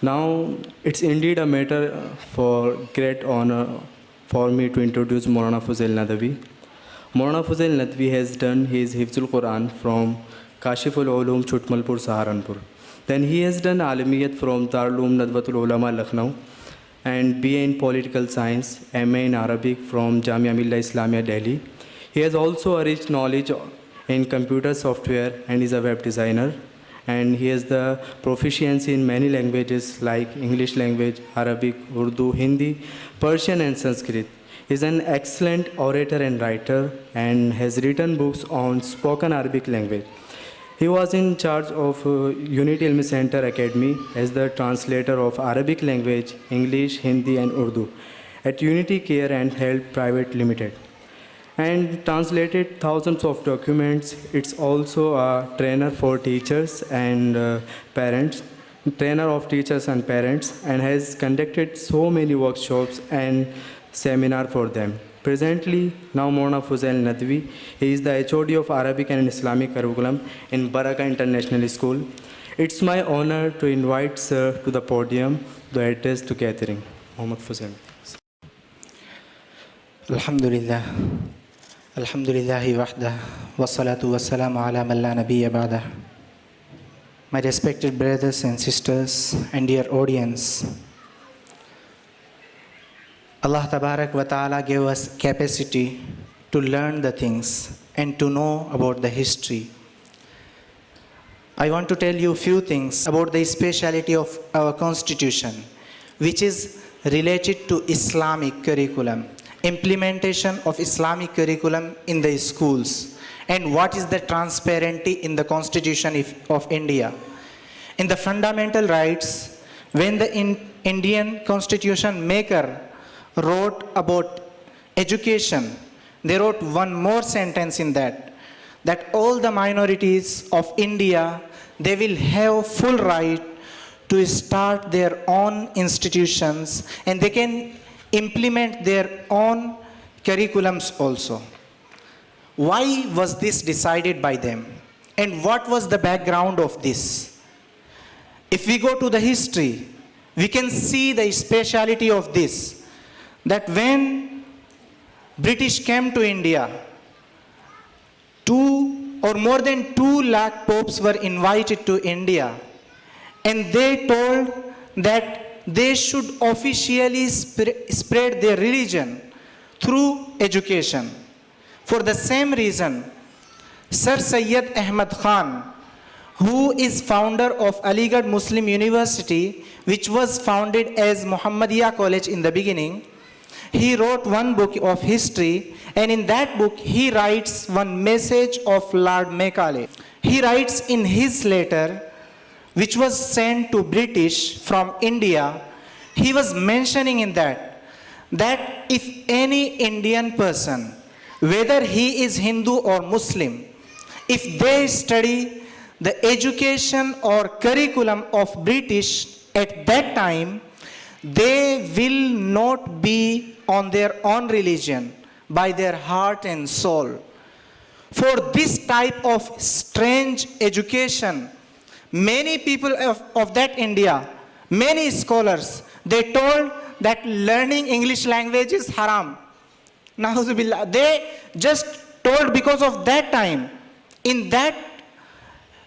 Now, it's indeed a matter for great honor for me to introduce Maulana Fuzail Nadwi. Maulana Fuzail Nadwi has done his Hifzul Quran from Kashiful Ulum, Chhutmalpur, Saharanpur. Then he has done Alamiyat from Darul Nadwatul Ulama, Lucknow, and BA in Political Science, MA in Arabic from Jamia Millia Islamia, Delhi. He has also a rich knowledge in computer software and is a web designer. And he has the proficiency in many languages like English language, Arabic, Urdu, Hindi, Persian and Sanskrit. He is an excellent orator and writer and has written books on spoken Arabic language. He was in charge of Unity Ilmi Center Academy as the translator of Arabic language, English, Hindi and Urdu at Unity Care and Health Private Limited, and translated thousands of documents. It's also a trainer for teachers and parents, trainer of teachers and parents, and has conducted so many workshops and seminar for them. Presently, now Maulana Fuzail Nadwi, he is the HOD of Arabic and Islamic curriculum in Baraka International School. It's my honor to invite sir to the podium to address the gathering. Mohd Fuzail. Alhamdulillah. Alhamdulillahi wahdah. Wassalatu wassalamu ala man la nabiyya ba'dah. My respected brothers and sisters and dear audience, Allah Tabarak wa Ta'ala gave us capacity to learn the things and to know about the history. I want to tell you a few things about the speciality of our constitution, which is related to Islamic curriculum, implementation of Islamic curriculum in the schools, and what is the transparency in the Constitution of India. In the fundamental rights, when the Indian Constitution maker wrote about education, they wrote one more sentence in that all the minorities of India, they will have full right to start their own institutions and they can implement their own curriculums also. Why was this decided by them? And what was the background of this? If we go to the history, we can see the speciality of this, that when British came to India, 2 or more than 2 lakh popes were invited to India, and they told that they should officially spread their religion through education. For the same reason, Sir Syed Ahmad Khan, who is founder of Aligarh Muslim University, which was founded as Muhammadiyah College in the beginning, he wrote one book of history, and in that book he writes one message of Lord Macaulay. He writes in his letter, which was sent to British from India, he was mentioning in that if any Indian person, whether he is Hindu or Muslim, if they study the education or curriculum of British at that time, they will not be on their own religion by their heart and soul. For this type of strange education, many people of that India, many scholars, they told that learning English language is haram. Na'uzubillah. They just told because of that time. In that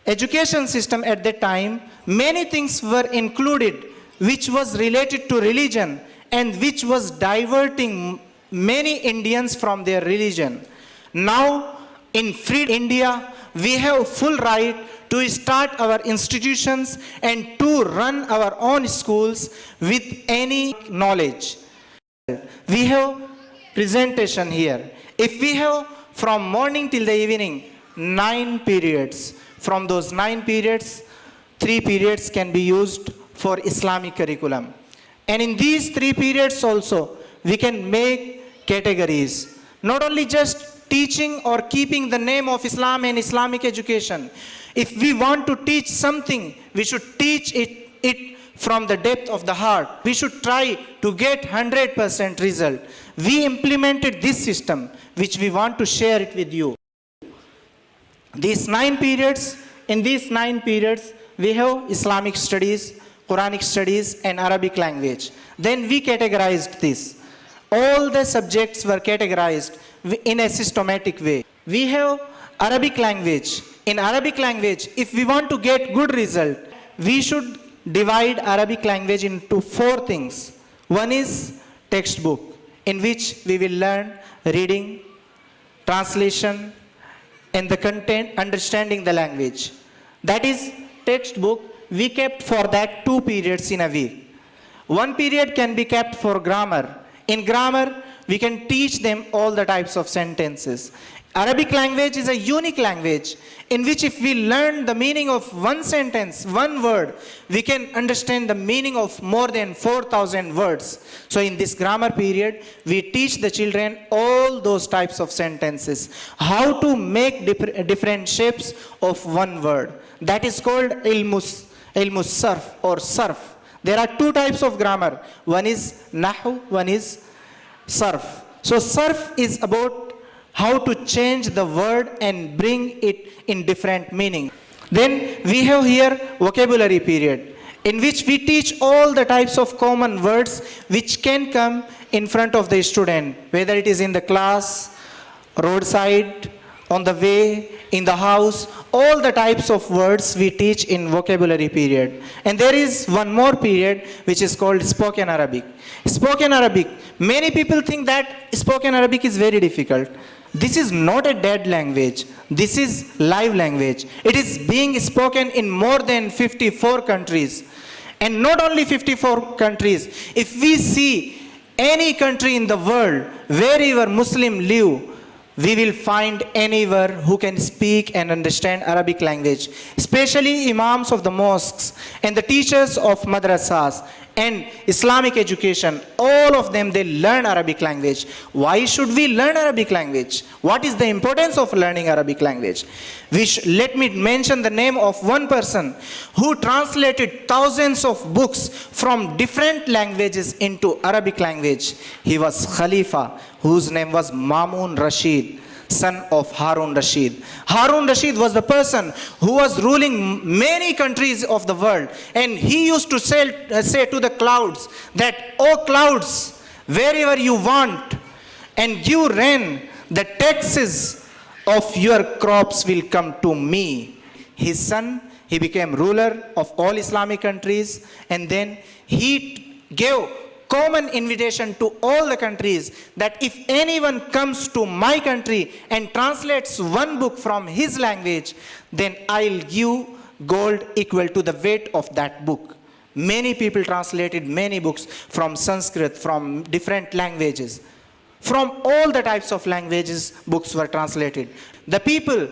education system at that time, many things were included which was related to religion and which was diverting many Indians from their religion. Now, in free India, we have full right to start our institutions and to run our own schools with any knowledge. We have presentation here. If we have from morning till the evening 9 periods, from those 9 periods, 3 periods can be used for Islamic curriculum. And in these 3 periods also, we can make categories. Not only just teaching or keeping the name of Islam and Islamic education. If we want to teach something, we should teach it from the depth of the heart. We should try to get 100% result. We implemented this system, which we want to share it with you. These 9 periods, in these 9 periods, we have Islamic Studies, Quranic studies, and Arabic language. Then we categorized this. All the subjects were categorized in a systematic way. We have Arabic language. In Arabic language, if we want to get good result, we should divide Arabic language into four things. One is textbook, in which we will learn reading, translation, and the content, understanding the language. That is textbook. We kept for that 2 periods in a week. One period can be kept for grammar. In grammar, we can teach them all the types of sentences. Arabic language is a unique language in which if we learn the meaning of one sentence, one word, we can understand the meaning of more than 4,000 words. So in this grammar period, we teach the children all those types of sentences, how to make different shapes of one word. That is called ilmus sarf or sarf. There are 2 types of grammar. One is nahu, one is sarf. So sarf is about how to change the word and bring it in different meaning. Then we have here vocabulary period, in which we teach all the types of common words which can come in front of the student, whether it is in the class, roadside, on the way, in the house. All the types of words we teach in vocabulary period. And there is one more period which is called spoken Arabic. Spoken Arabic, many people think that spoken Arabic is very difficult. This is not a dead language. This is live language. It is being spoken in more than 54 countries. And not only 54 countries. If we see any country in the world, wherever Muslim live, we will find anywhere who can speak and understand Arabic language. Especially imams of the mosques and the teachers of madrasas and Islamic education, all of them, they learn Arabic language. Why should we learn Arabic language? What is the importance of learning Arabic language? Let me mention the name of one person who translated thousands of books from different languages into Arabic language. He was Khalifa, whose name was Mamun Rashid, son of Harun Rashid. Harun Rashid was the person who was ruling many countries of the world, and he used to say to the clouds that, "Oh clouds, wherever you want and give rain, the taxes of your crops will come to me." His son, he became ruler of all Islamic countries, and then he gave common invitation to all the countries that if anyone comes to my country and translates one book from his language, then I'll give gold equal to the weight of that book. Many people translated many books from Sanskrit, from different languages. From all the types of languages, books were translated. The people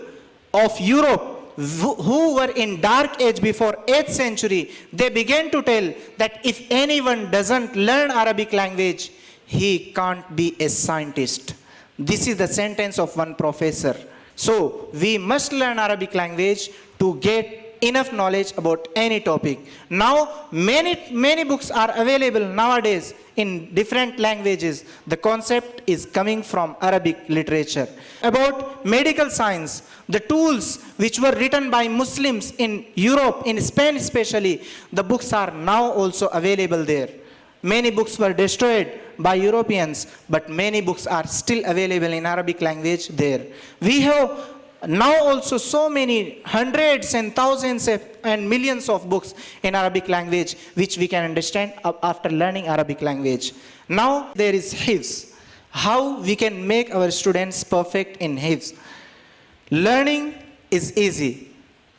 of Europe who were in dark age before 8th century, they began to tell that if anyone doesn't learn Arabic language, he can't be a scientist. This is the sentence of one professor. So we must learn Arabic language to get enough knowledge about any topic. Now many books are available nowadays in different languages. The concept is coming from Arabic literature. About medical science, the tools which were written by Muslims in Europe, in Spain especially, the books are now also available there. Many books were destroyed by Europeans, but many books are still available in Arabic language there. We have now also so many hundreds and thousands and millions of books in Arabic language which we can understand after learning Arabic language. Now there is Hifz. How we can make our students perfect in Hifz. Learning is easy.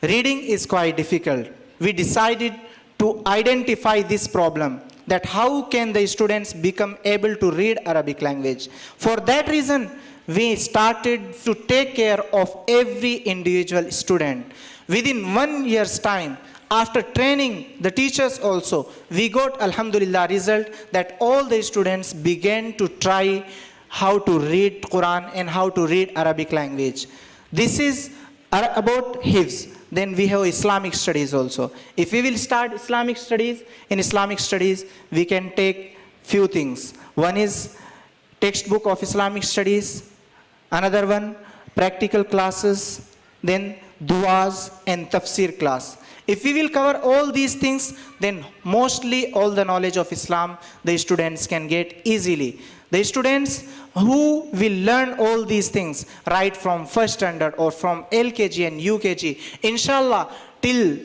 Reading is quite difficult. We decided to identify this problem, that how can the students become able to read Arabic language. For that reason, we started to take care of every individual student. Within 1 year's time, after training the teachers also, we got, alhamdulillah, result that all the students began to try how to read Quran and how to read Arabic language. This is about Hifz. Then we have Islamic studies also. If we will start Islamic studies, in Islamic studies, we can take few things. One is textbook of Islamic studies. Another one, practical classes. Then duas and tafsir class. If we will cover all these things, then mostly all the knowledge of Islam the students can get easily. The students who will learn all these things right from first standard or from LKG and UKG, inshallah, till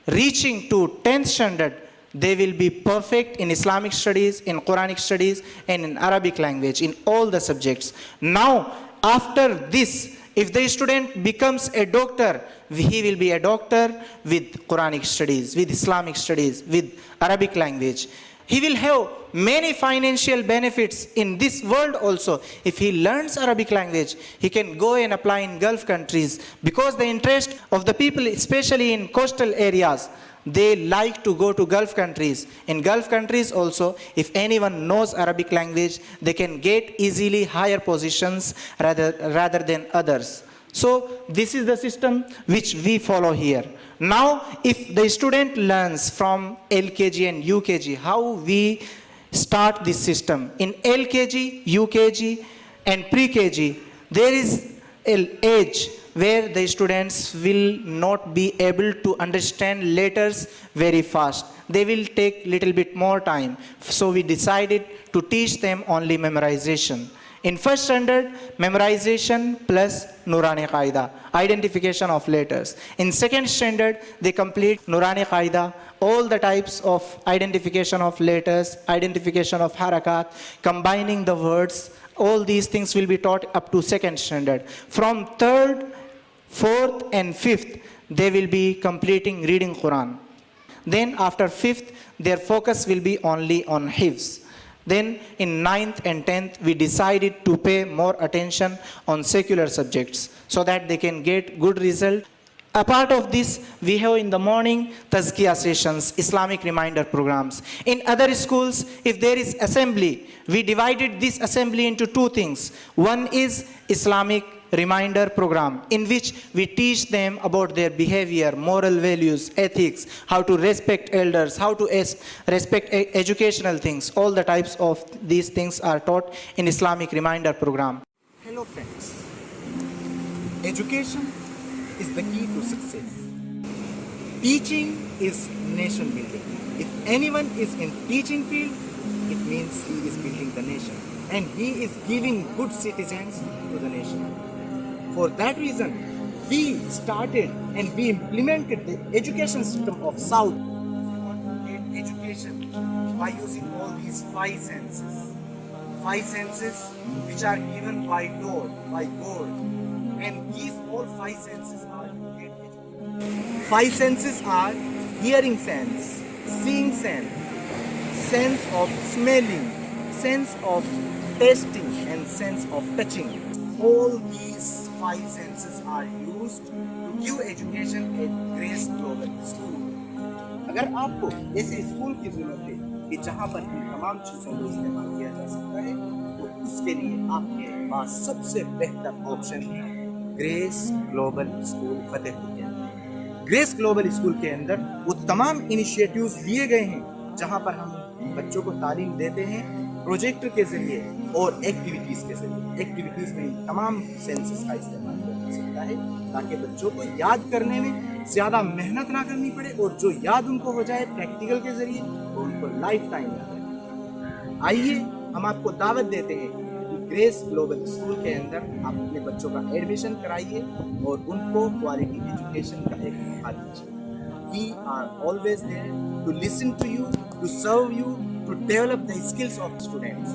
reaching to 10th standard, they will be perfect in Islamic studies, in Quranic studies, and in Arabic language, in all the subjects. Now, after this, if the student becomes a doctor, he will be a doctor with Quranic studies, with Islamic studies, with Arabic language. He will have many financial benefits in this world also. If he learns Arabic language, he can go and apply in Gulf countries, because the interest of the people, especially in coastal areas, they like to go to Gulf countries. In Gulf countries also, if anyone knows Arabic language, they can get easily higher positions rather than others. So this is the system which we follow here. Now, if the student learns from LKG and UKG, how we start this system? In LKG, UKG, and pre-KG, there is an age where the students will not be able to understand letters very fast. They will take little bit more time. So we decided to teach them only memorization. In first standard, memorization plus Nurani Qaida, identification of letters. In second standard, they complete Nurani Qaida, all the types of identification of letters, identification of harakat, combining the words. All these things will be taught up to second standard. From third, fourth, and fifth, they will be completing reading Quran. Then after fifth, their focus will be only on Hifz. Then in 9th and 10th, we decided to pay more attention on secular subjects so that they can get good result. Apart of this, we have in the morning Tazkiyah sessions, Islamic reminder programs. In other schools, if there is assembly, we divided this assembly into two things. One is Islamic reminder program, in which we teach them about their behavior, moral values, ethics, how to respect elders, how to respect educational things. All the types of these things are taught in Islamic reminder program. Hello friends, education is the key to success. Teaching is nation building. If anyone is in teaching field, it means he is building the nation, and he is giving good citizens to the nation. For that reason, we started and we implemented the education system of South. We want to get education by using all these five senses. Five senses which are given by Lord, by God. And these all five senses are to get education. Five senses are hearing sense, seeing sense, sense of smelling, sense of tasting, and sense of touching. All these five senses are used to give education at Grace Global School. अगर आपको ऐसे school की जरूरत है कि जहाँ पर इन तमाम चीज़ों को इस्तेमाल किया जा सकता है, तो उसके लिए आपके पास सबसे बेहतर ऑप्शन है ग्रेस ग्लोबल स्कूल फतेहपुर के अंदर। ग्रेस ग्लोबल स्कूल के अंदर वो तमाम इनिशिएटिव्स लिए गए हैं जहाँ पर हम बच्चों को तालीम देते हैं प्रोजेक्टर के जरिए और एक्टिविटीज़ के जरिए। एक्टिविटीज़ में तमाम सेंसेस का इस्तेमाल किया जा सकता है ताकि बच्चों को याद करने में ज़्यादा मेहनत ना करनी पड़े और जो याद उनको हो जाए प्रैक्टिकल के जरिए तो उनको लाइफ टाइम याद रहे। आइए हम आपको दावत देते हैं कि ग्रेस ग्लोबल स्कूल के अंदर आप अपने बच्चों का एडमिशन कराइए और उनको क्वालिटी एजुकेशन का एक मौका दीजिए। We are always there to listen to you, to serve you, to develop the skills of students.